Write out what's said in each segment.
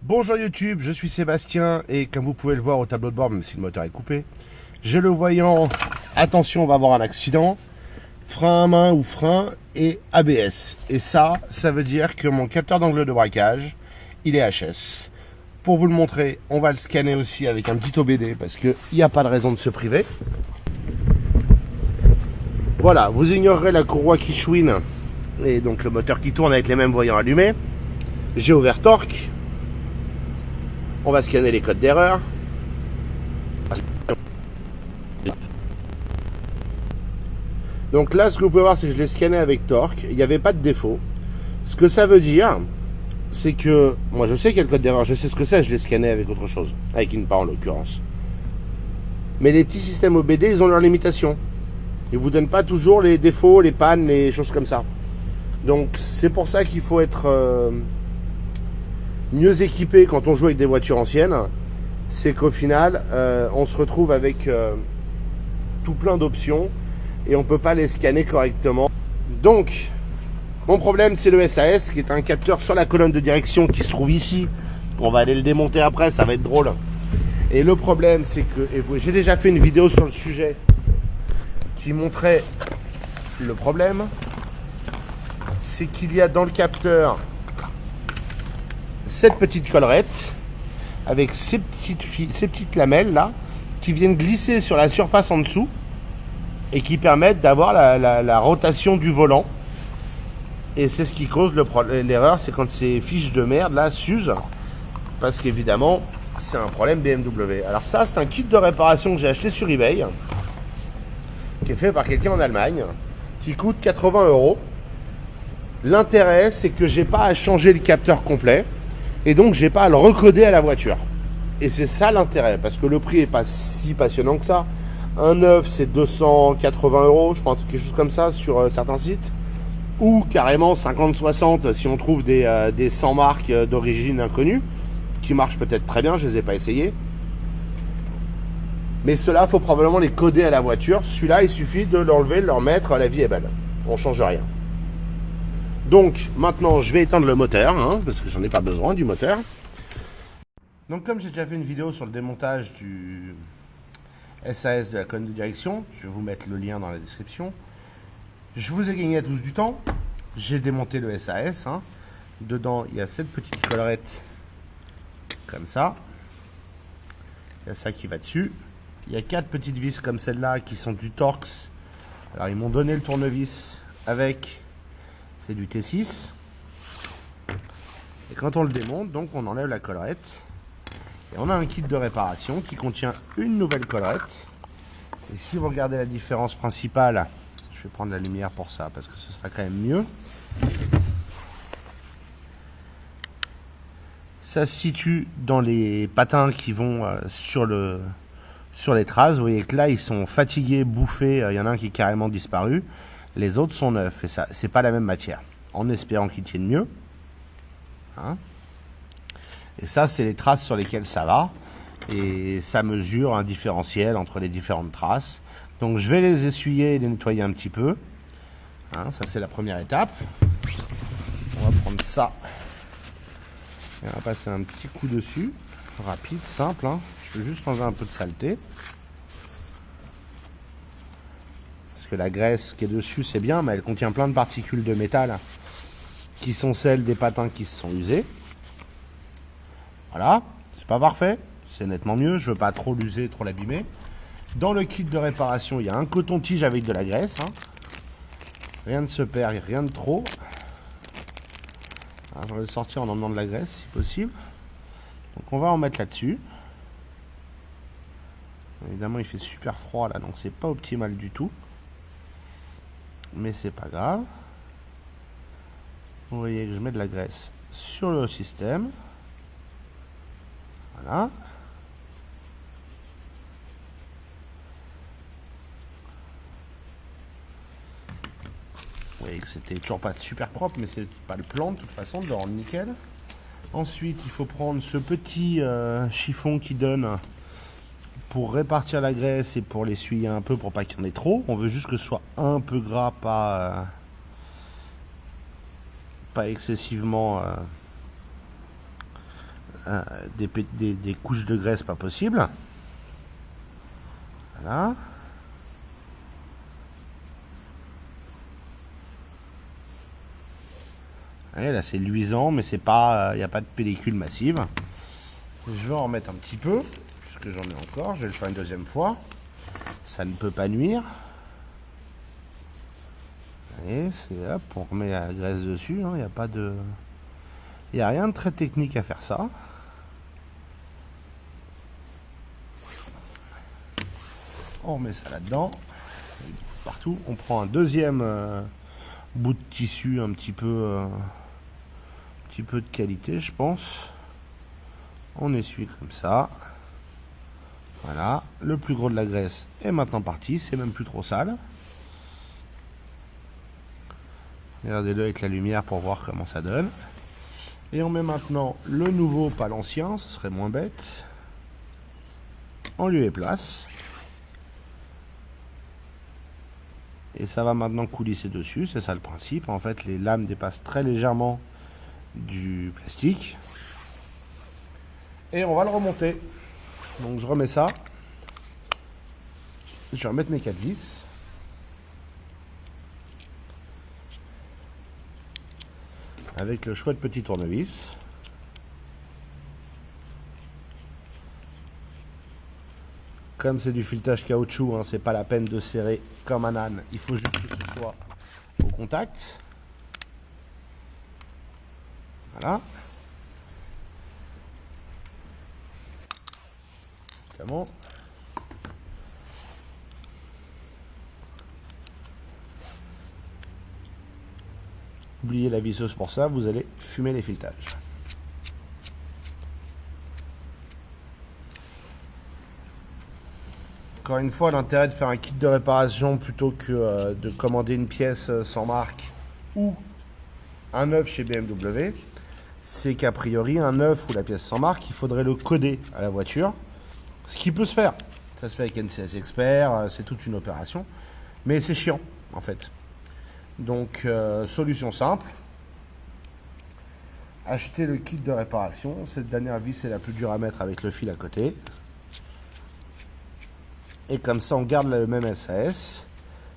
Bonjour YouTube, je suis Sébastien et comme vous pouvez le voir au tableau de bord, même si le moteur est coupé, j'ai le voyant, attention on va avoir un accident, frein à main ou frein et ABS. Et ça veut dire que mon capteur d'angle de braquage, il est HS. Pour vous le montrer, on va le scanner aussi avec un petit OBD parce qu'il n'y a pas de raison de se priver. Voilà, vous ignorerez la courroie qui chouine et donc le moteur qui tourne avec les mêmes voyants allumés. J'ai ouvert torque. On va scanner les codes d'erreur. Donc là, ce que vous pouvez voir, c'est que je l'ai scanné avec torque. Il n'y avait pas de défaut. Ce que ça veut dire, c'est que moi, je sais quel code d'erreur, je sais ce que c'est, je l'ai scanné avec autre chose, avec une part en l'occurrence. Mais les petits systèmes OBD, ils ont leurs limitations. Ils ne vous donnent pas toujours les défauts, les pannes, les choses comme ça. Donc c'est pour ça qu'il faut être mieux équipé quand on joue avec des voitures anciennes. C'est qu'au final, on se retrouve avec tout plein d'options et on ne peut pas les scanner correctement. Donc, mon problème, c'est le SAS, qui est un capteur sur la colonne de direction qui se trouve ici. On va aller le démonter après, ça va être drôle. Et le problème, c'est que j'ai déjà fait une vidéo sur le sujet qui montrait le problème. C'est qu'il y a dans le capteur cette petite collerette avec ces petites lamelles là qui viennent glisser sur la surface en dessous et qui permettent d'avoir la rotation du volant. Et c'est ce qui cause l'erreur, c'est quand ces fiches de merde là s'usent, parce qu'évidemment c'est un problème BMW. Alors ça, c'est un kit de réparation que j'ai acheté sur eBay, qui est fait par quelqu'un en Allemagne, qui coûte 80 €. L'intérêt, c'est que j'ai pas à changer le capteur complet et donc j'ai pas à le recoder à la voiture. Et c'est ça l'intérêt, parce que le prix est pas si passionnant que ça. Un neuf, c'est 280 €, je crois, quelque chose comme ça sur certains sites, ou carrément 50-60 si on trouve des 100 marques d'origine inconnue, qui marchent peut-être très bien, je les ai pas essayés. Mais ceux-là, faut probablement les coder à la voiture. Celui-là, il suffit de l'enlever, de le remettre, la vie est belle. On change rien. Donc maintenant, je vais éteindre le moteur, parce que j'en ai pas besoin du moteur. Donc comme j'ai déjà fait une vidéo sur le démontage du SAS de la colonne de direction, je vais vous mettre le lien dans la description. Je vous ai gagné à tous du temps. J'ai démonté le SAS. Dedans, il y a cette petite collerette comme ça. Il y a ça qui va dessus. Il y a 4 petites vis comme celle-là qui sont du Torx. Alors ils m'ont donné le tournevis avec, c'est du T6. Et quand on le démonte, donc on enlève la collerette. Et on a un kit de réparation qui contient une nouvelle collerette. Et si vous regardez la différence principale, je vais prendre la lumière pour ça parce que ce sera quand même mieux. Ça se situe dans les patins qui vont sur les traces. Vous voyez que là, ils sont fatigués, bouffés. Il y en a un qui est carrément disparu. Les autres sont neufs. Et ça, c'est pas la même matière. En espérant qu'ils tiennent mieux. Et ça, c'est les traces sur lesquelles ça va. Et ça mesure un différentiel entre les différentes traces. Donc, je vais les essuyer et les nettoyer un petit peu. Ça, c'est la première étape. On va prendre ça. Et on va passer un petit coup dessus. Rapide, simple. Je veux juste enlever un peu de saleté. Parce que la graisse qui est dessus, c'est bien, mais elle contient plein de particules de métal qui sont celles des patins qui se sont usés. Voilà, c'est pas parfait, c'est nettement mieux, je veux pas trop l'user, trop l'abîmer. Dans le kit de réparation, il y a un coton-tige avec de la graisse. Rien ne se perd, rien de trop. Je vais le sortir en emmenant de la graisse si possible. Donc on va en mettre là-dessus. Évidemment, il fait super froid là, donc c'est pas optimal du tout. Mais c'est pas grave. Vous voyez que je mets de la graisse sur le système. Voilà. Vous voyez que c'était toujours pas super propre, mais c'est pas le plan de toute façon de le rendre nickel. Ensuite, il faut prendre ce petit chiffon qui donne pour répartir la graisse et pour l'essuyer un peu pour pas qu'il y en ait trop. On veut juste que ce soit un peu gras, pas excessivement des couches de graisse pas possibles. Voilà. Et là c'est luisant, mais c'est pas, il n'y a pas de pellicule massive. Je vais en remettre un petit peu, puisque j'en ai encore. Je vais le faire une deuxième fois. Ça ne peut pas nuire. Et c'est là, on remet la graisse dessus. Il n'y a pas de, il n'y a rien de très technique à faire ça. On remet ça là-dedans. Partout. On prend un deuxième bout de tissu un petit peu de qualité, je pense. On essuie comme ça. Voilà, le plus gros de la graisse est maintenant parti, c'est même plus trop sale. Regardez-le avec la lumière pour voir comment ça donne. Et on met maintenant le nouveau, pas l'ancien, ce serait moins bête. On lui place. Et ça va maintenant coulisser dessus, c'est ça le principe. En fait, les lames dépassent très légèrement du plastique. Et on va le remonter. Donc je remets ça. Je vais remettre mes 4 vis. Avec le chouette petit tournevis. Comme c'est du filetage caoutchouc, hein, c'est pas la peine de serrer comme un âne. Il faut juste que ce soit au contact. Voilà. Évidemment. Oubliez la visseuse pour ça, vous allez fumer les filetages. Encore une fois, l'intérêt de faire un kit de réparation plutôt que de commander une pièce sans marque ou un neuf chez BMW, c'est qu'a priori un neuf ou la pièce sans marque, il faudrait le coder à la voiture, ce qui peut se faire. Ça se fait avec NCS Expert, c'est toute une opération, mais c'est chiant en fait. Donc solution simple, acheter le kit de réparation. Cette dernière vis est la plus dure à mettre avec le fil à côté. Et comme ça on garde le même SAS.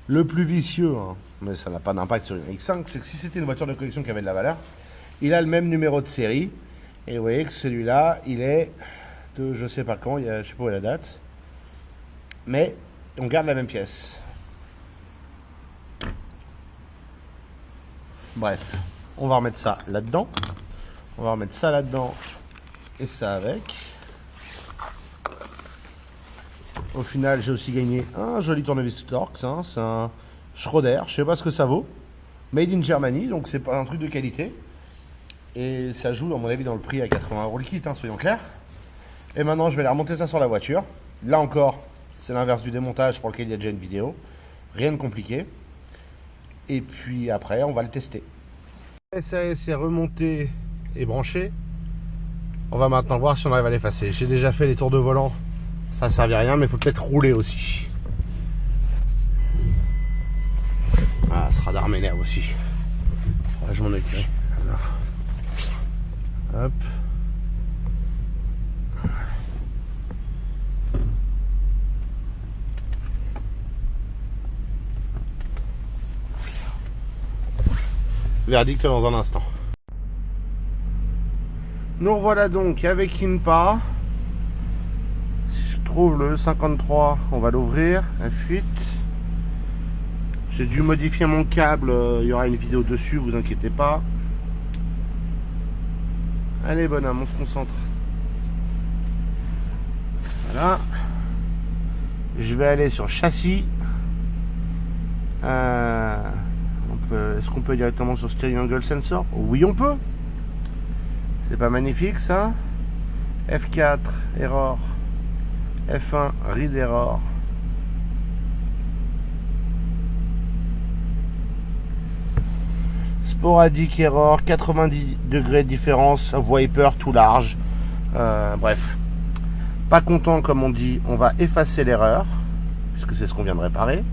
Le plus vicieux, hein, mais ça n'a pas d'impact sur une X5, c'est que si c'était une voiture de collection qui avait de la valeur, il a le même numéro de série. Et vous voyez que celui-là, il est de je sais pas quand, je sais pas où est la date. Mais on garde la même pièce. Bref, on va remettre ça là-dedans. On va remettre ça là-dedans et ça avec. Au final, j'ai aussi gagné un joli tournevis Torx. Hein, c'est un Schroeder, je sais pas ce que ça vaut. Made in Germany, donc c'est pas un truc de qualité. Et ça joue, à mon avis, dans le prix à 80 € le kit, hein, soyons clairs. Et maintenant, je vais aller remonter ça sur la voiture. Là encore, c'est l'inverse du démontage pour lequel il y a déjà une vidéo. Rien de compliqué. Et puis après, on va le tester. SAS est remonté et branché. On va maintenant voir si on arrive à l'effacer. J'ai déjà fait les tours de volant. Ça ne servait à rien, mais il faut peut-être rouler aussi. Ah, ce radar m'énerve aussi. Là, je m'en occupe. Hop. Verdict dans un instant. Nous revoilà donc avec INPA. Si je trouve le 53, on va l'ouvrir. F8. J'ai dû modifier mon câble. Il y aura une vidéo dessus, vous inquiétez pas. Allez, bonhomme, on se concentre. Voilà. Je vais aller sur châssis. Est-ce qu'on peut directement sur Steering Angle Sensor? Oui, on peut. C'est pas magnifique ça? F4, error. F1, read error. Sporadique error, 90 degrés de différence, wiper tout large. Bref. Pas content comme on dit, on va effacer l'erreur, puisque c'est ce qu'on vient de réparer.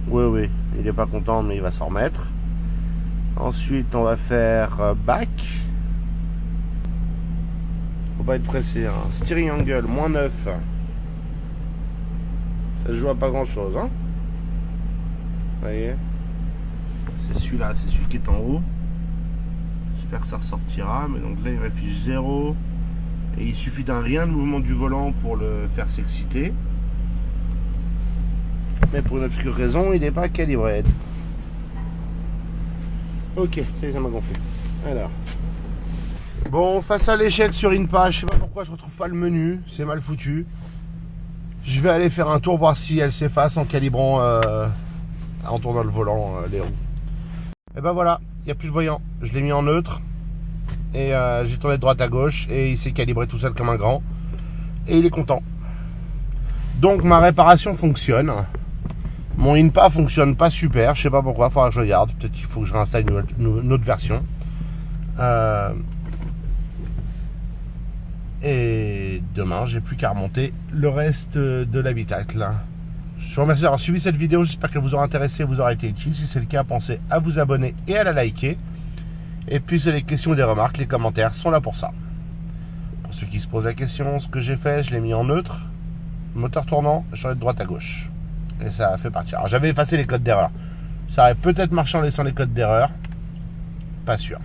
Oui, il n'est pas content, mais il va s'en remettre. Ensuite, on va faire back. Faut pas être pressé. Hein. Steering angle, moins 9. Ça se joue à pas grand chose. Hein. Vous voyez. C'est celui-là, c'est celui qui est en haut. J'espère que ça ressortira. Mais donc là, il m'affiche 0. Et il suffit d'un rien de mouvement du volant pour le faire s'exciter. Mais pour une obscure raison, il n'est pas calibré. Ok, ça m'a gonflé. Alors. Bon, face à l'échec sur une page, je sais pas pourquoi je retrouve pas le menu. C'est mal foutu. Je vais aller faire un tour, voir si elle s'efface en calibrant, en tournant le volant, les roues. Et ben voilà, il n'y a plus de voyant. Je l'ai mis en neutre. Et j'ai tourné de droite à gauche. Et il s'est calibré tout seul comme un grand. Et il est content. Donc ma réparation fonctionne. Mon INPA fonctionne pas super, je sais pas pourquoi, il faudra que je regarde. Peut-être qu'il faut que je réinstalle une autre version. Et demain, j'ai plus qu'à remonter le reste de l'habitacle. Je vous remercie d'avoir suivi cette vidéo, j'espère qu'elle vous aura intéressé et vous aura été utile. Si c'est le cas, pensez à vous abonner et à la liker. Et puis, si les questions ou des remarques, les commentaires sont là pour ça. Pour ceux qui se posent la question, ce que j'ai fait, je l'ai mis en neutre, moteur tournant, je suis de droite à gauche. Et ça a fait partir. Alors j'avais effacé les codes d'erreur. Ça aurait peut-être marché en laissant les codes d'erreur. Pas sûr.